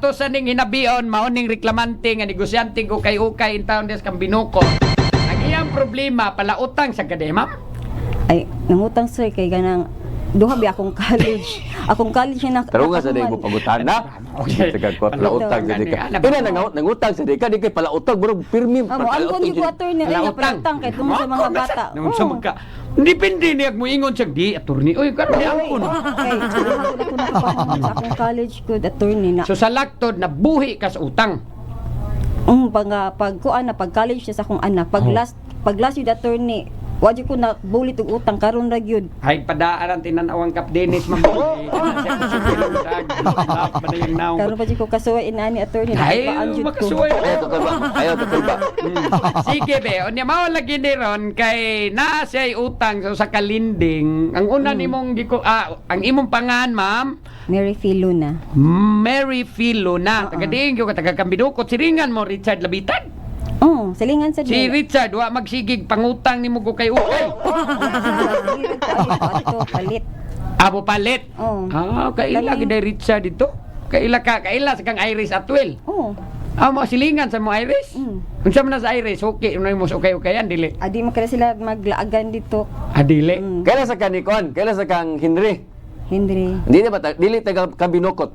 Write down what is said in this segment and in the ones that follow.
To sa ning hinabion, mauning reklamante nga negosyante ko kay ukay in town des kang binuko. Ang iyang problema pala utang sa kade, ma'am. Ay, nangutang sir kay ganang duha bi akong college. Akong college na Pero nga sa day mo pagutan na. Okay. Tagad pala utang sa di ka. Ina nangutang sa di ka, di kay pala utang bro, pirmi. Amo ang kon yung attorney na palatang kay tungod sa mga bata. Nung sa magka. Depende niya mo ingon siya di attorney. Oy, kano ni angkon. Kay duha ko na sa akong college good attorney na. So sa laktod na buhi ka sa utang. Pag kuan na pag college siya sa akong anak, pag last yung attorney, wadi ko na bulit og utang karon ra gyud. Ay padaaran tinanawang Kap Dennis ma'am. Karon pa jud ko kasuway inani attorney na Ay, ipaan jud ko. makasuway. Ayaw to ba. Sige be, unya mao lagi ni ron kay naa siya utang sa kalinding. Ang una nimong ang imong pangan, ma'am, Mary Filuna. Mary Filuna. Taga-diin ko taga Kambidukot. Siringan mo Richard Labitan. Oh, silingan sa Si Richard wa magsigig pangutang nimo ko kay ukay. Ato palit. Abo palit. Oh. Kaila gid Richard dito. Kaila sa kang Iris Atwell. Oh. Mo silingan sa mo Iris. Unsa man na sa Iris? Okay, unay mo okay-okayan dili. Adi man kada sila maglaagan dito. Dili. Kailan sa kanikon? Kailan sa kang Henry? Henry. Dili ba dili taga kabinokot?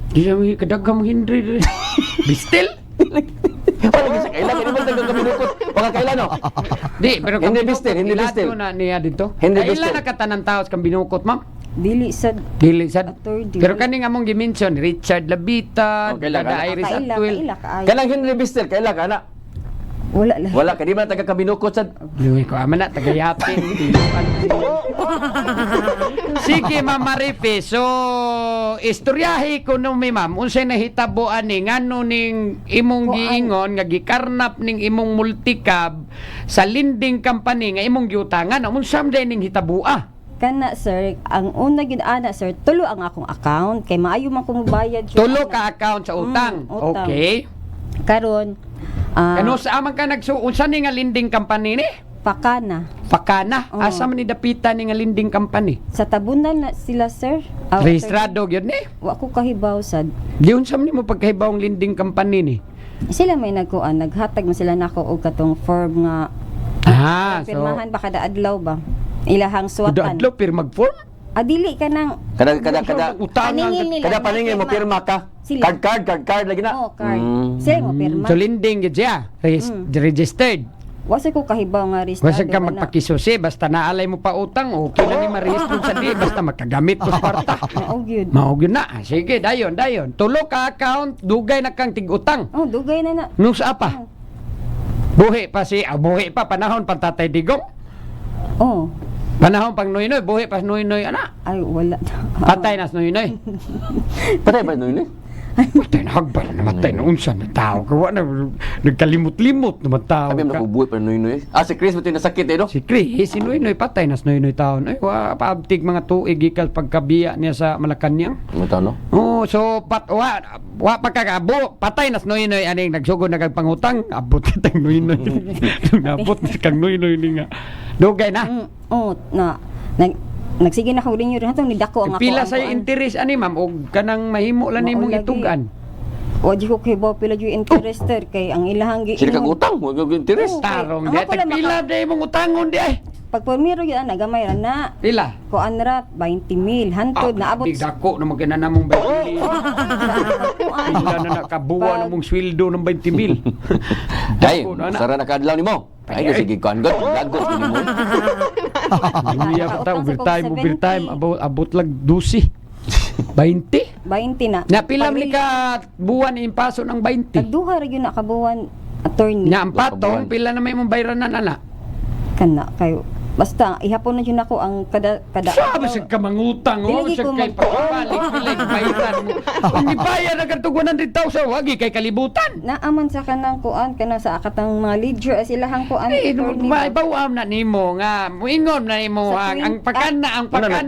Di sa mga kadagang Henry. Bistil? Wala sa kailan kini ba taga kabinokot? Wala kailan no? Di, pero Hindi bistil, hindi bistil. na niya dito. Hindi Kailan bistil. na katanang taos kang binukot, ma'am? Dili sad Dili sad. attorney. Pero kaning among gimension Richard Labitan, Kailan kada ka? Iris kaila Atwell. kaayo. Kailan Henry Bistel? Kailan ka na? Wala lang. Wala ka di ba taga kabinokot sad? Luwi ko ama na tagayapin. Sige, Ma'am Marife. So, istoryahi ko no mi ma'am, unsay nahitabo ani ngano ning imong giingon nga gikarnap ning imong multicab sa lending company nga imong giutangan. Unsa man ning hitabua? Kana sir, ang una gid ana sir, tulo ang akong account kay maayo man ko mobayad. Tulo ka account sa utang. utang. Okay. Karon Ano sa amang ka unsa ni nga lending company ni? pakana. Pakana. Oo. Asa man ni dapita ni nga lending company? Sa tabunan na sila sir. Rehistrado gyud ni. Wa ko kahibaw sad. Giun sa man nimo pagkahibawong lending company ni. Sila may nagkuan, naghatag man sila nako og katong form nga So pirmahan ba kada adlaw ba? Ilahang suwatan. adlaw pir mag-form. Dili ka nang Kada utangan. Paningin nila. kada paningin mo pirma ka. Sila. Card lagi na. Oh, card. Sila mo pirma. So lending gyud siya. Registered. Wasa ko kahibaw nga registrado. Wasa ka magpakisusi basta naalay mo pa utang okay na ni ma-register sa di basta magkagamit ko sa kwarta. Mao gyud. Mao gyud na. Sige, dayon. Tulo ka account, dugay na kang tig-utang. Oh, dugay na na. Nung sa apa? Buhi pa panahon pang Tatay Digong. Oh. Panahon pang Noynoy, buhi pa Noynoy ana. Ay wala. Patay na sa Noynoy. Patay ba nun eh? Patay na hagbal na namatay na unsa na tao ka na nagkalimot-limot naman tao Kami ka. nakubuhay pa nun eh. Si Chris mo nasakit eh no? Si Chris, si Noynoy patay na sa Noynoy taon. Ay wa paabtig mga tuig gikan pagkabiya niya sa Malacañang. Ano tao no? Oh, so wa pagkakabo patay na sa Noynoy aning nagsugod na kag pangutang abot kitang Noynoy. Abot kang Noynoy ni nga. Dugay na. Oh, nagsige na ko rin yun hatong nidako ang ako. Pila sa interest ani ma'am og kanang mahimo lang nimong Mao lagi. itugan. Wadi ko kay ba pila yung interest kay ang ilahang gi. Sila kang utang, huwag kang interest. Tarong Ako di pala pila day mong utangon di ay. Pag pormiro yun nagamay ra na. Pila? Kuan ra 20,000 hantod na abot. Big dako na magkana namong 20,000. Pila na nakabuwa namong sweldo ng 20,000. Day, Dako na. sara na kadlaw ni mo. Ay, sige ko anggot, lagot ni mo. Luya pa ta overtime abot lag 12. 20? 20 na. Napila man ka buwan impaso ng 20. Tagduha ra yun nakabuwan attorney. Nya ang patong pila na may mong bayranan ana. Kana kayo. Basta ihapon na yun ako ang kada Sabi sa kamangutang o Dilagi sa ko kay pagpapalik pilay bayran mo. Kung ipaya na kang 100,000 wagi kay kalibutan. naaman sa kanang kuan kana sa akatang mga leader silahang kuan Eh, attorney ba? maibawam na nimo nga muingon na nimo Sa ang pakan na ang pakan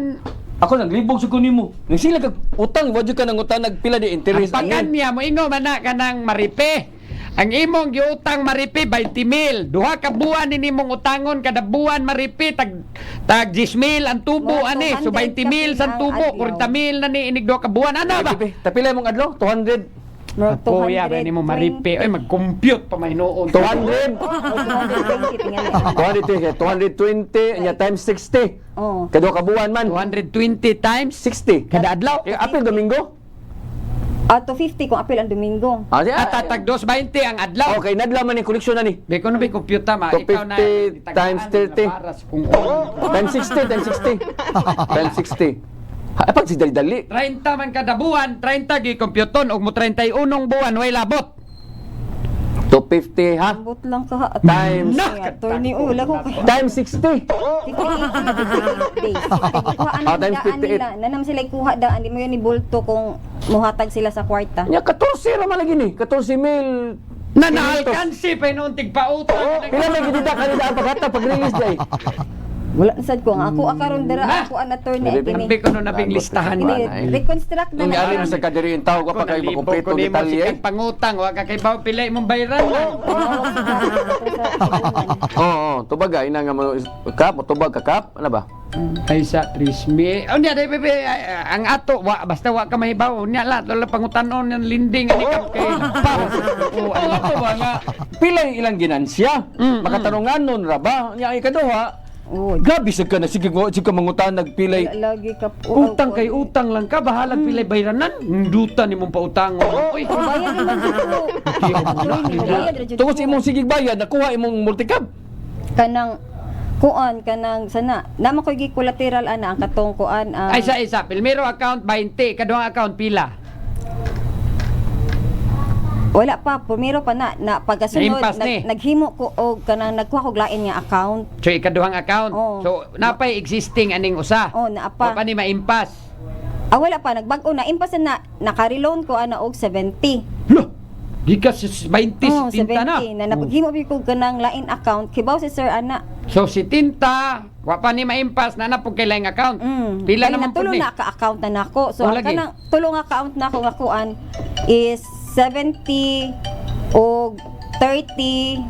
Ako naglibog sa kunin mo. Nang sila kag utang, wadyo ka nang utang nagpila di ang interest. pakan niya muingon man na kanang maripe. Ang imong giutang maripi 20,000. Duha ka buwan ni nimong utangon kada buwan maripi tag 10,000 ang tubo Mga ani. So 200 20,000 sa ka tubo, adlaw. 40,000 na ni inig duha ka buwan ana ba? Tapila mong adlaw, 200. Apoya ba ni mo maripe? Ay, mag-compute pa may noon. 200. 220 tingali. 220 nya times 60. Oh. Kadua ka buwan man. 220 times 60. kada adlaw. April Domingo. To 50 kung apil ang Domingo. At tatag 220 ang adlaw. Okay, nadla man yung koleksyon na ni. Be ko na may compute ma. 250 times 30. Times 60, times 60. Times 60. Pag si dali-dali. 30 man kada buwan, 30 gi computon og mo 31 buwan way labot. 250 ha? Ambot lang ka. Times- Attorney, wala ko kay. Times 60. 58 days. Kuhaan times daan 58. nila. Nanam sila kuha daan. Di mo yun ni bulto kung muhatag sila sa kwarta. Nya 14 ra man lagi ni. 14 mil. Nanaalkansi pa noon tigpautang. Pila may gidida kanila ang paghata pag-release day. Wala sad ko nga ako akaron dira ako an attorney ay kini. Sabi ko no nabing listahan Kini ba. reconstruct na Nung ali na. sa kadiri yung tao ko pa kay makumpleto ni detalye. pangutang wa ka kay baw pila imong bayaran na. Oo, tubaga ina nga mo kap, tubag ka kap, ano ba? Ay sa Trismi. Oh niya dai bebe ang ato wa basta wa ka mahibaw. Nya la tolo pangutanon ng linding ani ka kay pa. Oh ano to ba nga Pila yung ilang ginansya? Makatanungan nun ra ba? Nya ikaduha. Oh, Grabe sa ka na sige ka mangutan nagpilay. lagi ka utang kay utang lang ka bahala pilay bayranan. Duta nimong pautang. Oy. Bayad naman dito. Attorney, bayad ra jud Tungod ko. sa imong sigig bayad nakuha imong multicab. Kanang kuan kanang sana naman ko gi collateral ana ang katong kuan Ay isa primero account 20 kaduhang account pila. wala pa primero pa na pagkasunod Naimpas ni. naghimo ko og kanang nagkuha ko lain nga account. So ikaduhang account. Oo. So napay existing aning usa. Oh, naa pa. Wa pa ni maimpas. Wala pa nagbag-o na impasan na naka-reloan ko ana og 70. Lo. Gikas 20 Oh, tinta na. 70 na napaghimo bi ko kanang lain account kibaw si sir ana. So si tinta wa pa ni maimpas na napog kay laing account. Pila Kaya naman pud tulo ni. na ka-account na nako. So Oh, ang lagi. kanang tulo nga account na ako nga kuan is 70 og 30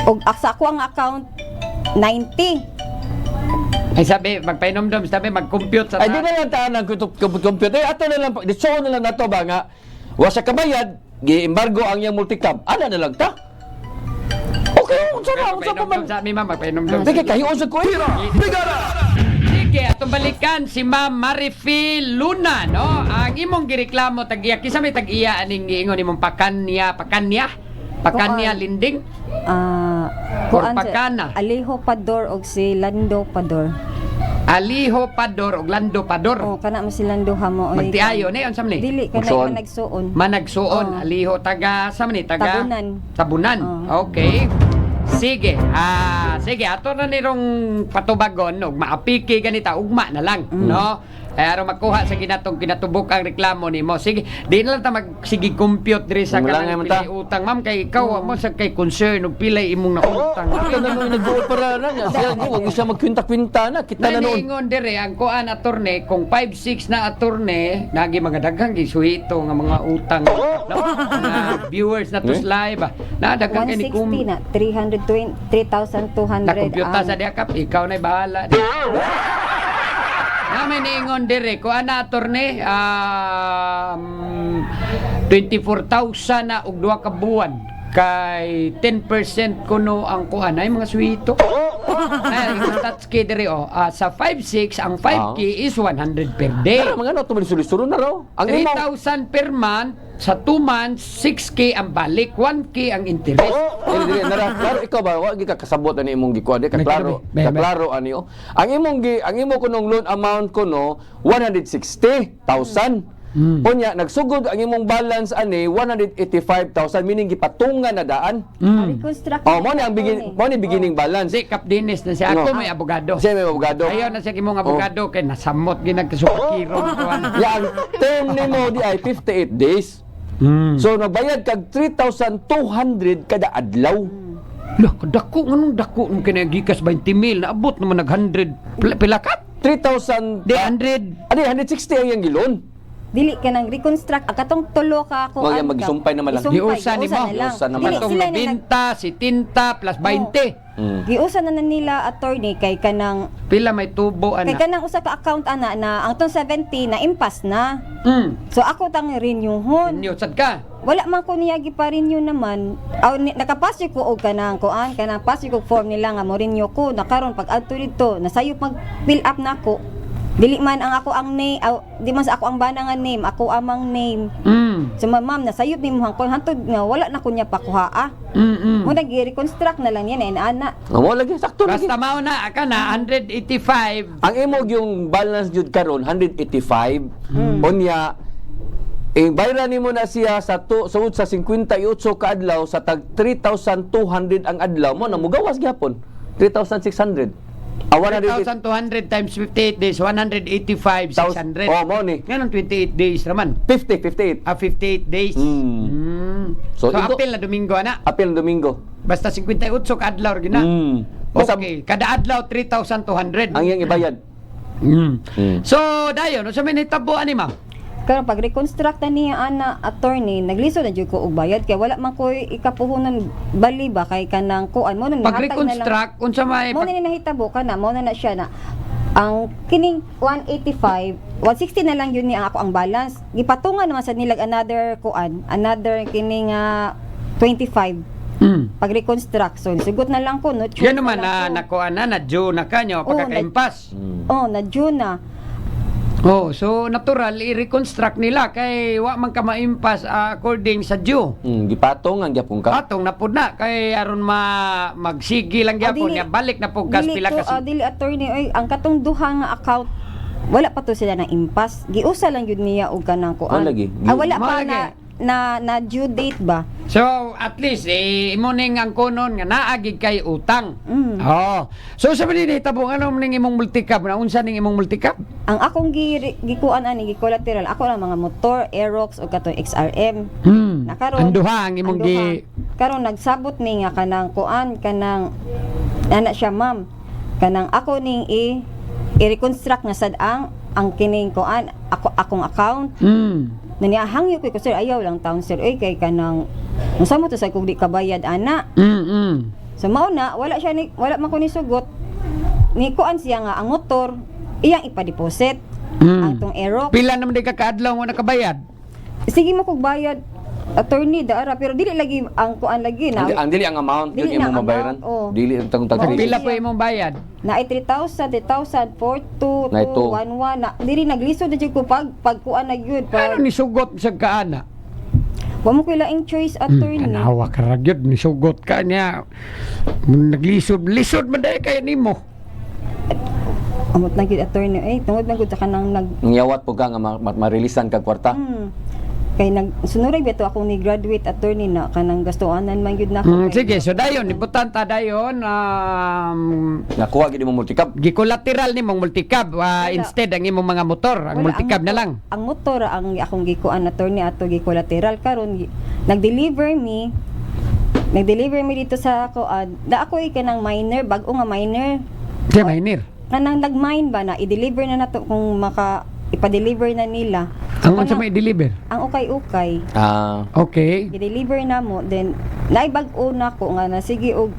og sa ako ang account 90. Ay sabi magpainomdom sabi mag-compute sa Ay di na lang taan ang computer. Ato na lang diso na lang nato ba nga wa sa kabayad gi-embargo ang yang multicab. Ana na lang ta. Okay, unsa na unsa pa man. Magpainomdom sa mi ma'am magpainomdom. Sige kahiyon sa ko. Sige, atong balikan si Ma'am Marifil Luna, no? Ang imong gireklamo tag-iya, kisa may tag-iya aning giingon imong pakanya Kuan. linding. Kuan Pakana. Alejo Pador og si Lando Pador. Aliho Pador ug Lando Pador. Oh, kana mo si Lando hamo. oy. Magtiayo ni unsam ni? Dili kana Magsuon. managsuon. Managsuon, Oh. aliho taga sa ni taga Tabunan. Tabunan. Oh. Okay. Sige. Sige ato na nirong patubagon og maapiki ganita ugma na lang, no? Ay aron makuha sa kinatubok ang reklamo nimo. Sige, di na lang ta magsige compute diri sa Wala nga kanang man ta. pilay utang. Ma'am kay ikaw mo sa kay concern og pilay imong nautang. Kita na nung nag-uot para na niya. Siya wag siya magkwinta-kwinta na. Kita na noon. Naningon dire ang kuan attorney kung 5-6 na attorney nagi mga daghang gisuhito nga mga utang no? Mga viewers na tos live na daghang kay ni 160 na 323,200. na kompyuta sa diakap ikaw na bahala. Namin niingon dire ko ana attorney 24,000 na og duha ka buwan kay 10% kuno ang kuan ay mga suhito. Ay touch key dire sa 5-6 ang 5K is 100 per day. Pero mga ano, tumalisulisuro na raw. Ang imo, 3,000 per month sa 2 months 6K ang balik 1K ang interest. dili nara, klaro ikaw ba wa gi ka kasabot ani imong gikuan di ka klaro, May- klaro ani o. Ang imo kunong loan amount kuno 160,000. Unya nagsugod ang imong balance ani 185,000 meaning gipatungan na daan. Reconstruct. Oh, mo ni ang beginning balance. Si Kap Dinis na siya. Ako may abogado. Siya may abogado. Ayaw na siya kimong abogado kay nasamot ginagkasupakiro ko. Ya ang term nimo di ay 58 days. So nagbayad kag 3,200 kada adlaw. Lah, dako nganong dako nung kinagikas 20,000 naabot naman nag 100 pila ka? 3,000 Di 100. Adi 160 ang iyang gilon. Dili ka nang reconstruct katong tulo ka ko. Wag yan, magsumpay naman lang. Giusa ni mo. Giusa naman. Katong nabinta si tinta plus 20. giusa na nila attorney kay kanang Pila may tubo kay ana. kanang usa ka account ana na ang tong 70 na impas na. Mm. So ako tang renewhon. Inyo sad ka. Wala man ko niya gipa-renew naman. Nakapasyo ko og kanang kuan kanang pasyo ko form nila nga mo renew ko. Nakaron pag adto dito nasayop mag fill up nako. Dili man ang ako ang name, di man sa ako ang bana nga name, ako amang name. Mm. So ma'am, nasayop ni mo hangkon hantod nga wala na ko niya pakuha. Mm. Mo nag-reconstruct na lang yan ana. Amo lagi sakto lagi. Basta mao na ka na 185. Ang imog yung balance jud karon 185. Unya bayran nimo na siya sa suod sa 58 ka adlaw sa tag 3,200 ang adlaw mo na mugawas gyapon. 3,600. 1,200 times 58 days, 185, 600. Oh, mo ni. Yan ang 28 days naman. 58. 58 days. So, So, ito- apil na Domingo ana. Apil Domingo. Basta 58 ka adlaw gina. Basta Okay, kada adlaw 3,200. ang iyang ibayad. So, dayon, sa minitabuan ni ma'am. Karon pag reconstruct na niya ana attorney, nagliso na jud ko og bayad kay wala man ko ikapuhunan bali ba kay kanang kuan mo nang Pag reconstruct, unsa may mo na nahitabo ka na mo na siya na ang kining 185 160 na lang yun ni ang ako ang balance gipatungan naman sa nilag another kuan another kining 25 pag reconstruct so sugot na lang ko no Yan naman na nakuha na June na kanyo pagkaka-impas. na June na. Oh, so natural i-reconstruct nila kay wa man ka maimpas according sa due. Gipatong ang gyapon ka. Atong napud na kay aron magsigi lang gyapon dili- niya balik na pugkas Dili pila to, kasi. dili attorney oy ang katong duha nga account wala pa to sila ng impas giusa lang yun niya og kanang kuan Wala lagi. wala pa Wala na due date ba. So at least imo ning ang kunon nga naagig kay utang. Oh. So sabi ni tabong ano ning imong multicab na unsa ning imong multicab? Ang akong gikuan ani gi-collateral ako lang mga motor, Aerox o katong XRM. Ang duha ang imong gi karon nagsabot ni nga kanang kuan kanang ana siya ma'am. Kanang ako ning i-reconstruct na sad ang kining kuan akong account. Naniyahangyo ko sir ayaw lang taon sir oy kay kanang unsa mo to sa kung di kabayad ana. So mao na wala siya ni wala man ko ni sugot. Ni kuan siya nga ang motor iyang ipa-deposit ang tong Aerox. Pila naman di ka kaadlaw mo nakabayad? Sige mo kog bayad attorney daara pero dili lagi ang kuan lagi na Ang dili ang amount Dili yun na imong mabayaran. amount, oh. Dili ang tag Oo, Pila siya. po imong bayad? na 3,000, 3,000, 4,2, Na ito. 2,1 na diri naglisod na jud ko pag kuan na gyud Ano pag ni sugot sa kaana? wa mo ko laing choice attorney. Kanawa ka ragyod ni sugot ka niya. Lisod man dai kay nimo. Amot na gyud attorney ay tungod na gyud sa kanang Ngiyawat po ka nga marilisan kag kwarta. kay sunuray beto ako ni graduate attorney na kanang gastuanan man gyud nako. Sige, so dayon ibutanta dayon Nakuha gid imong multicab. gikolateral ni mong multicab instead ang imong mga motor ang Wala, multicab na lang. Ang motor ang akong gikuan attorney ato gi-collateral karon nag-deliver mi dito sa ako da ako kanang minor bag-o nga minor Di minor. kanang nag-mine ba na i-deliver na nato kung ipa-deliver na nila. Ang unsa may deliver? Ang ukay-ukay Okay. i-deliver na mo then naibag-o na ko nga na sige og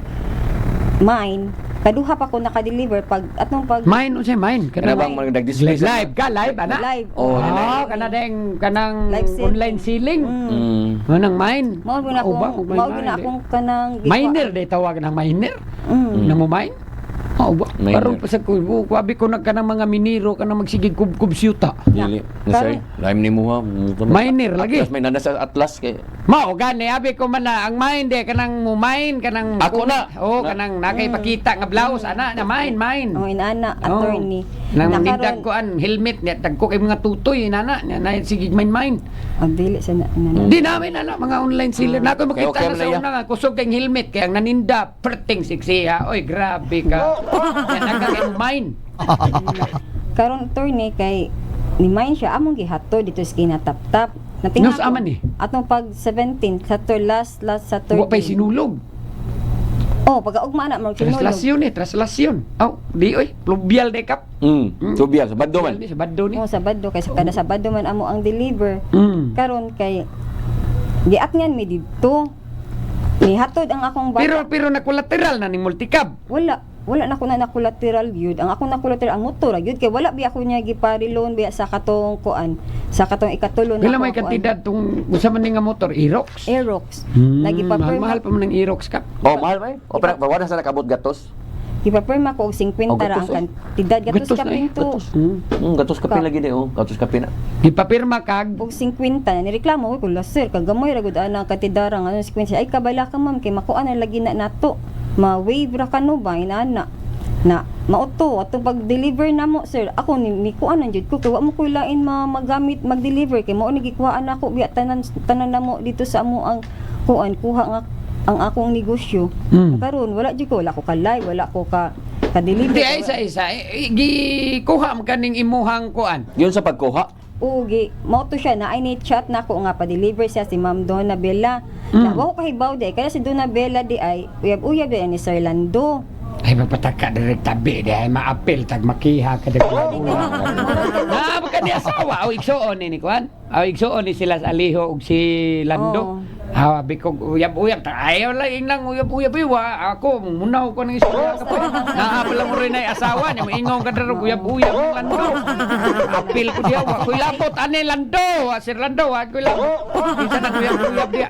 mine kaduha pa ko naka-deliver pag atong pag Mine unsa mine? Kana bang nag-display live ka live ana? live Oh, kanang Live selling. online selling. Manang mine. mao gina akong akong kanang Miner day tawag ng miner. Namo mine? Oh, Miner. karon pa sa kuwabi ko nagkanang mga miniro kanang magsigig kubkub siyuta. Dili. Nasay. Laim nimo ha. Miner lagi. Atlas may nana sa atlas kay. Mao gani abi ko man na ang mine de kanang mine kanang Ako na. Oh, kanang nakaypakita nga blouse ana na mine. ang inana attorney Nang na nidag karon ko an helmet niya dagko kay mga tutoy nana na sige mine. ang dili sa Di namin ana mga online seller na ako Okay, makita na na sa yan. una nga kusog kay helmet kay ang naninda perting siksiya. Oy grabe ka. Yan ang kay mine. karon attorney kay ni mine siya among gihatod dito sa kinatap-tap. Nos aman ni? Atong pag 17 sa to last sa Wa pay 13. sinulog. Oh, pag-ugma na mo kinulog. Traslasyon. Oh, di oy, pluvial de kap. Tubial sa baddo man. Sa baddo ni. Oh, Sabado kay sa kada Sabado man amo ang deliver. Karon kay giatngan mi didto. Nihatod ang akong bata. Pero nakulateral na ning multicab. Wala na ko na nakulateral yun. Ang akong nakulateral ang motor yun kay wala biya ako niya giparilon biya sa katong kuan, sa katong ikatulon Pila na may kantidad tong usa man nga motor, Aerox. Aerox. Mahal pa man ng Aerox ka. Oh, mahal ba? O pero wala sa nakabot gatos. Gipapirma ko og 50 ra ang gatos, kantidad gatos Gatos na ka eh, pinto. Gatos kape lagi di oh. Gatos kape na. Gipapirma kag Og 50 na nireklamo ko la sir kagamoy ra gud ana katidarang ano 50 ay kabala ka ma'am kay makuan na lagi na nato. Ma-wave ra kano ba inana na mauto ato pag-deliver na mo sir ako ni kuan jud ko kay wa mo ko lain magamit mag-deliver kay mao ni gikuhaan ako biya tanan na mo dito sa amo ang kuan kuha nga ang akong negosyo. Karon wala jud ko wala ko kalay wala ko ka-deliver. di ay isa gikuha man kaning imuhang kuan. Yun sa pagkuha. Ugi, mao to siya na ay ni chat na ko nga pa-deliver siya si Ma'am Donna Bella. Na wa ko kahibaw di kaya si Donna Bella di ay uyab-uyab di ni Sir Lando. Ay magpataka direct tabi di ay maapil tag makiha ka na baka di asawa o igsuon ni kuan. O igsuon ni sila sa Aliho ug si Lando. Hawa bikog uyab-uyab ta ayaw lang nang uyab-uyab wa ako munaw ko ng istorya ka pa. Naapil mo rin ay asawa niya moingon ka daro uyab-uyab ng Lando. Apil ko diya wa ko labot ani Lando, Sir Lando wa ko labot. Isa na uyab-uyab diya.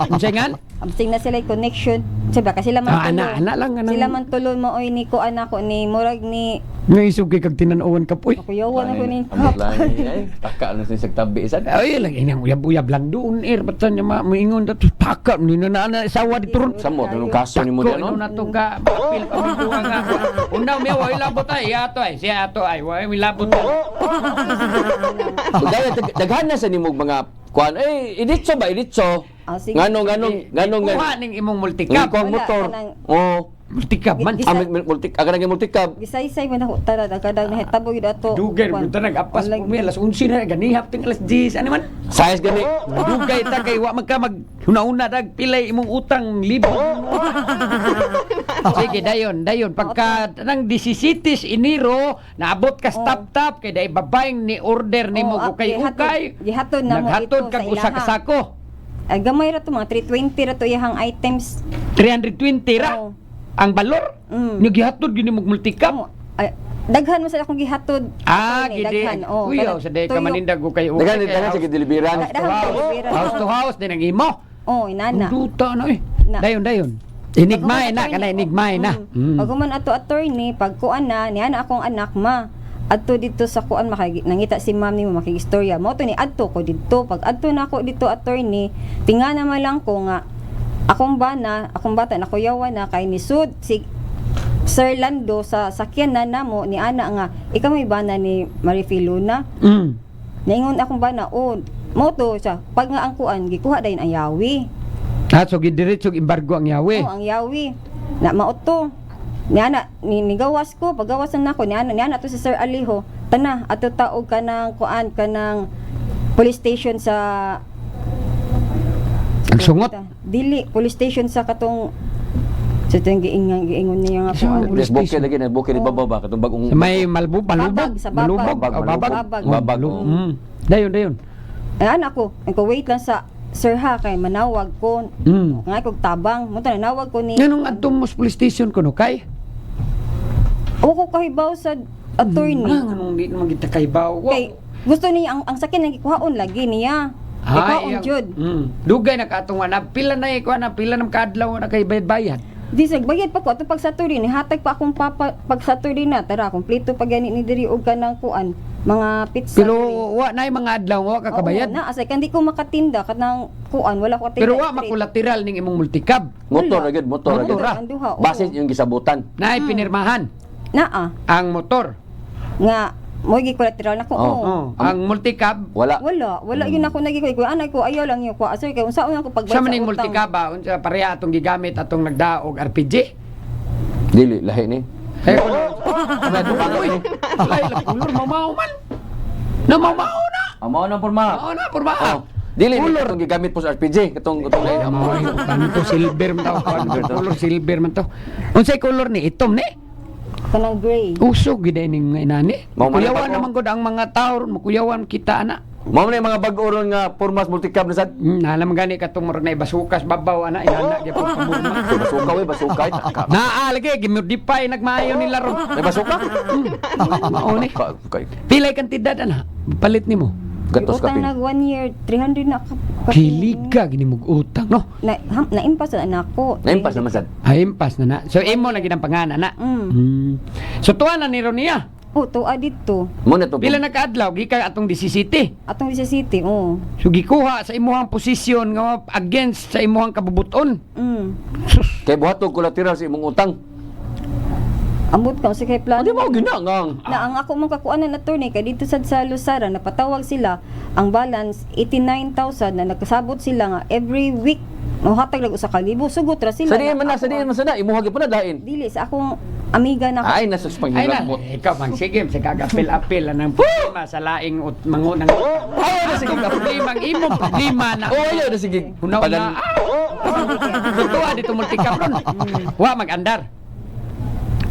Unsay ngan? Absing na sila connection. Sabi kasi sila man Ana lang anang. Sila man tulon mo oy ni ko anak ko ni murag ni Naisog kay kag tinan-uwan ka poy. kuyawan ako ni Ano lang ay taka na sa tabi isan. Ay lang inang uyab-uyab lang doon batan niya moingon dato taka ni na asawa dito ron. Samo tunong kaso ni mo diyan Ko no. na to ka apil kami ko nga. Unaw mi wa ilabot ay ato ay siya ato ay wa ilabot. Daghan daghan na sa nimog mga kuan iditso ba iditso. sige. Ganong Kuha ning imong multicab. Kuha motor. Oh. Multicab man. Aga nang multicab. Gisaysay man ako tara kadang nahitabo gid ato. Dugay mo ta nag-apas mo mi alas 11 na ganihap ting alas 10 ani man. Size gani. Dugay ta kay wa magka mag una dag pilay imong utang libo. Sige dayon pagka nang 17 Enero naabot ka stop kay day babayng ni order nimo ko kay ukay. Gihatod na mo Naghatod ito kag sa usa ka ilaha. sako. Ay gamay ra to mga 320 ra to iyang items. 320 ra. Oo. Ang balor. Nagihatod gyud nimo multicab. Ay, daghan mo sa akong gihatod. Gidi. Daghan. Oh, Kuya, sa day ka manindag ko kay Daghan daghan sa deliveran. House to house din ang imo. Oh, inana. Duta na eh. Na. Dayon. Enigmay na kana enigmay na. Pag man ato attorney, pag kuan na niya na akong anak ma. Adto dito sa kuan nangita si ma'am nimo makigistorya. Mo to ni adto ko dito. Pag adto na ako dito attorney, tingana man lang ko nga akong bata na kuyawan na kay ni Sud si Sir Lando sa sakyan na namo ni ana nga ikaw may bana ni Marifiluna. Naingon akong bana mo to siya pag nga ang kuan gikuha dayon ang yawi. So gidiretso embargo ang yawe. Ang yawi na mauto niana nigawas ko paggawasan nako niana to si Sir Aliho tana ato taog kanang kuan kanang police station sa Nagsungot. Dili police station sa katong sa itong giingon niya nga kuan. Des bukid lagi na bukid ibaba ba katong bagong Sa may malbub. Sa babag. Babag. Dayon. Ay anak ko wait lang sa Sir ha kay manawag ko nga kog tabang mo ta nawag ko ni Nganong adtong mos police station kuno kay? o ko kahibaw sa attorney Nganong di naman kita kaybaw. kay gusto niya ang sakyan nga gikuhaon lagi niya ikaon jud Dugay na katong na pila na ikuha na pila ng kadlaw na kay bayad. di sag bayad pa ko ato pag Saturday ni hatag pa akong papa pag Saturday na tara kompleto pag gani ni diri og kanang kuan mga pizza Pero wa na mga adlaw wa ka kabayad. na asay kandi ko makatinda kanang kuan wala ko katinda Pero wa makulateral ning imong multicab. motor agad motor Motor agad. ra. ang duha Basis yung gisabutan. Naay pinirmahan naa ang motor. nga mo gi collateral nako Ang multicab Wala. wala yun ako nagikuy ko anay ko ayaw lang yun ko asay kay unsaon ako pagbayad sa maning multicab ba unsa pareha atong gigamit atong nagdaog RPG. Dili lahi ni. Ay ko. Abay tubangoy. Ay ulor mamaw man. Namamaw na. Amo na porma. Oo na porma. Dili ni katong gigamit po sa RPG katong lain amo. Kanto silver man to. Color silver man to. Unsay color ni itom ni? kanang gray Usog gid ning inani. Mao man Kuyawan pa ko. naman gud ang mga tao, makuyawan kita ana. Mao na yung mga bag-o ron nga Formas Multicab na sad. Alam gani ka tong murag na ibasukas babaw ana inana gyud ko kamuna. Basuka we, basuka. Naaalagi gimodify nagmaayo nila ron. May basuka? Mao ni. Okay. Pilay kantidad ana palit nimo. Gatos ka Utang pin. nag 1 year 300 na Kilig ka gini mog utang no. Na-impas na ako. Naimpas naman sad. Ay impas na na. So imo na gid ang pangalan na. So tuwa na ni Ronia. Tuwa dito. Mo na to. Pila na kaadlaw gikan atong 17. Atong sa city, So gikuha sa imuhang posisyon nga against sa imuhang kabubuton. Kay buhatog collateral sa imong utang. Ambot ka sa kay plano. Di mo ginangang. Na ang ako mong kakuanan attorney kay dito sa Lusara napatawag sila ang balance 89,000 na nagkasabot sila nga every week mahatag lang usa ka libo sugot ra sila. Sa diin man na, sa diin man sana imuhagi pa na dain. Dili sa akong amiga na Ay nasa Ay na, panghilabot. ikaw mang sige sa kagapil-apil ng problema sa laing mangunang. Ay na sige. Problema ang imong problema na. Oh, ayo na sige. Hunaw na. Tuwa dito multikapron. Wa mag-andar.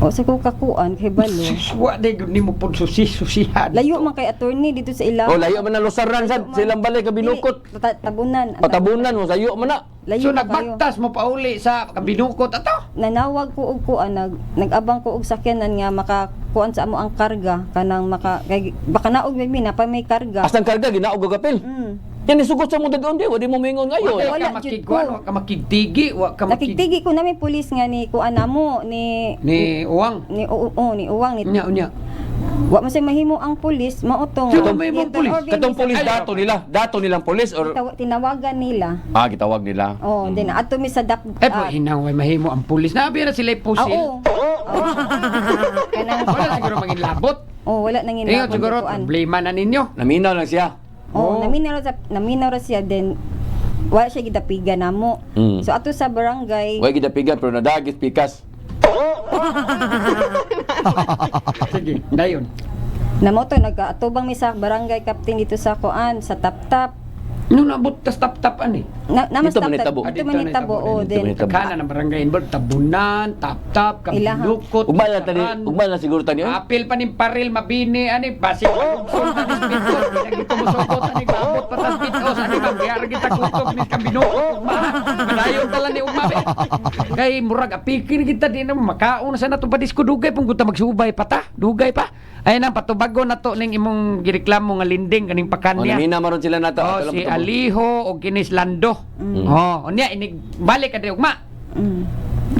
o sa ko kakuan kay balo. Wa de gud nimo pud susihan. Layo man kay attorney dito sa ilang. Oh, layo man na lusaran sad. Silang balay ka binukot. Tabunan. Patabunan mo sayo man na. Layo So na kayo. nagbaktas mo pauli sa kabinukot ato. Nanawag ko og kuan nag-abang ko og sakyanan nga makakuan sa amo ang karga kanang baka naog may na pa may karga. Astang karga ginaog og apil. Yan isugot sa mo dagon di, wadi mo mingon ngayon. Wa Wala, ka jud makigkuan, ko. wa ka makigtigi, wa ka Nakigtigi ko na may pulis nga ni kuan namo ni ni uwang. ni uwang ni Unya unya. wa man say mahimo ang pulis mautong Sino ba yung pulis? Katong pulis dato nila, dato nilang pulis or tinawagan nila. gitawag nila. Oh, then ato mi sa Eh po hinaway mahimo ang pulis. Nabi na sila pusil. oo. Kanang Wala siguro maging labot. wala nang Ingat siguro problema na ninyo. Naminaw lang siya. naminaw ra siya then wala siya gidapigan namo. So ato sa barangay Way gidapigan pero nadagis pikas. Sige, dayon. namo to nag-atubang mi sa barangay captain dito sa kuan sa Taptap. Nung nabot tas tap-tap ani. Namas Dito man itabo. Dito man itabo. Oh, Dito man then itabo. Kana ng barangay involved, tabunan, tap-tap, kabinukot. Ugma na siguro tani. Apil pa ning paril, mabini, ani, basig malugson, ani, spito. Pinagi tumusugot, ani, maabot pa tas pito. Ani, magyara kita kutok ni kabinukot, ugma. Madayon tala ni ugma, be. Kay murag, apikin kita din naman, makaon sa nato padis ko, dugay pong guta magsubay pa ta, dugay pa. Ay nang patubago na to ning imong gireklamo nga linding kaning pakanya. Namina maron sila nato. Oh, si Aliho o Kinis Lando. Oh, unya inig balik ka di ugma.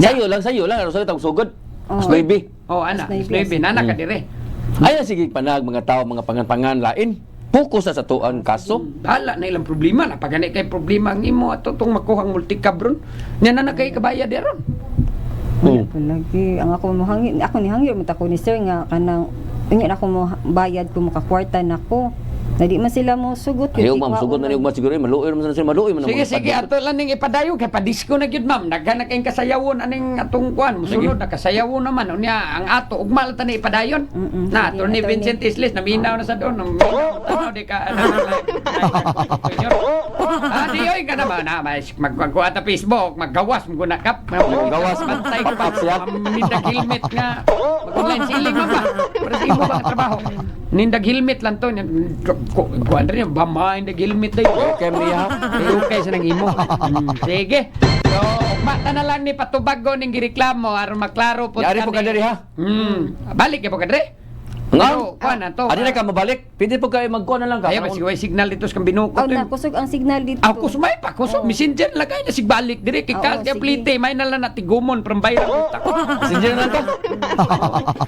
Sayo lang ano sa tawag sugod. Oh. Baby. Oh, ana, Mas baby, nana ka dire. Ay sige panag mga tao mga pangan-pangan lain. Fokus sa tuan kaso. Hala na ilang problema na pagani kay problema ang imo ato tong makuhang multicabron. Nya na kay kabayad deron. Wala pa lagi. Ang ako mohangin, ako ni hangyo man ko ni sir nga kanang ingin ako mo bayad ko makakwarta nako. Na di man sila mo sugot. Ayaw ma'am, sugod na niyo ma'am siguro. Maluoy naman sila, maluoy man. Sige, sige, ato lang ning ipadayon kay padisko na gyud ma'am. Naghanap kayong kasayawon aning atong kuan. Musunod na kasayawon naman unya ang ato ugma lang tani ipadayon. Na Sige, Attorney Attorney. Vincent Isles naminaw na sa doon. Tanaw di ka di oy ka naman na magkuha ta Facebook, maggawas mo na kap. Maggawas, bantay ko ba pop-up siya. nindag helmet nga. Mag-online selling mo ba? Para sa imo ba ang trabaho? Nindag helmet lang to. Kuan rin yung bama, nindag helmet day. Okay niya. Okay sa nang imo. Sige. So, mata na lang ni patubago ning gireklamo aron maklaro po. Yari po ka diri ha. Balik po ka diri. Nga. Kuan na to. Adi na ka mabalik. Pwede po kayo magkuha na lang ka. Ayaw ba siguro signal dito sa binukot. Oh, na kusog ang signal dito. Ako sumay pa, kusog messenger lagay na sigbalik diri kay Oo, kag sige. plite may na lang natigumon from bayra utak. Messenger na lang to.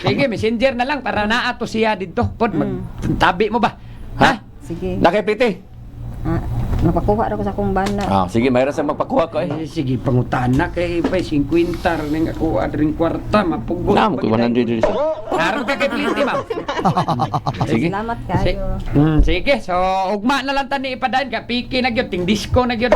Sige, messenger na lang para naato siya dito. Pod tabi mo ba? Ha? Sige. Nakipiti. Mapakuha ra ko sa akong bana. Sige, mayroon sa magpakuha ko eh. Sige, pangutana kay pa 50 ning ako adring kwarta mapugot. Na, mo 100 diri sa. Naroon ka kay plite, ma'am. Sige. Salamat kayo. Sige, so ugma na lang tani ipadayon ka piki na gyud ting disco na gyud.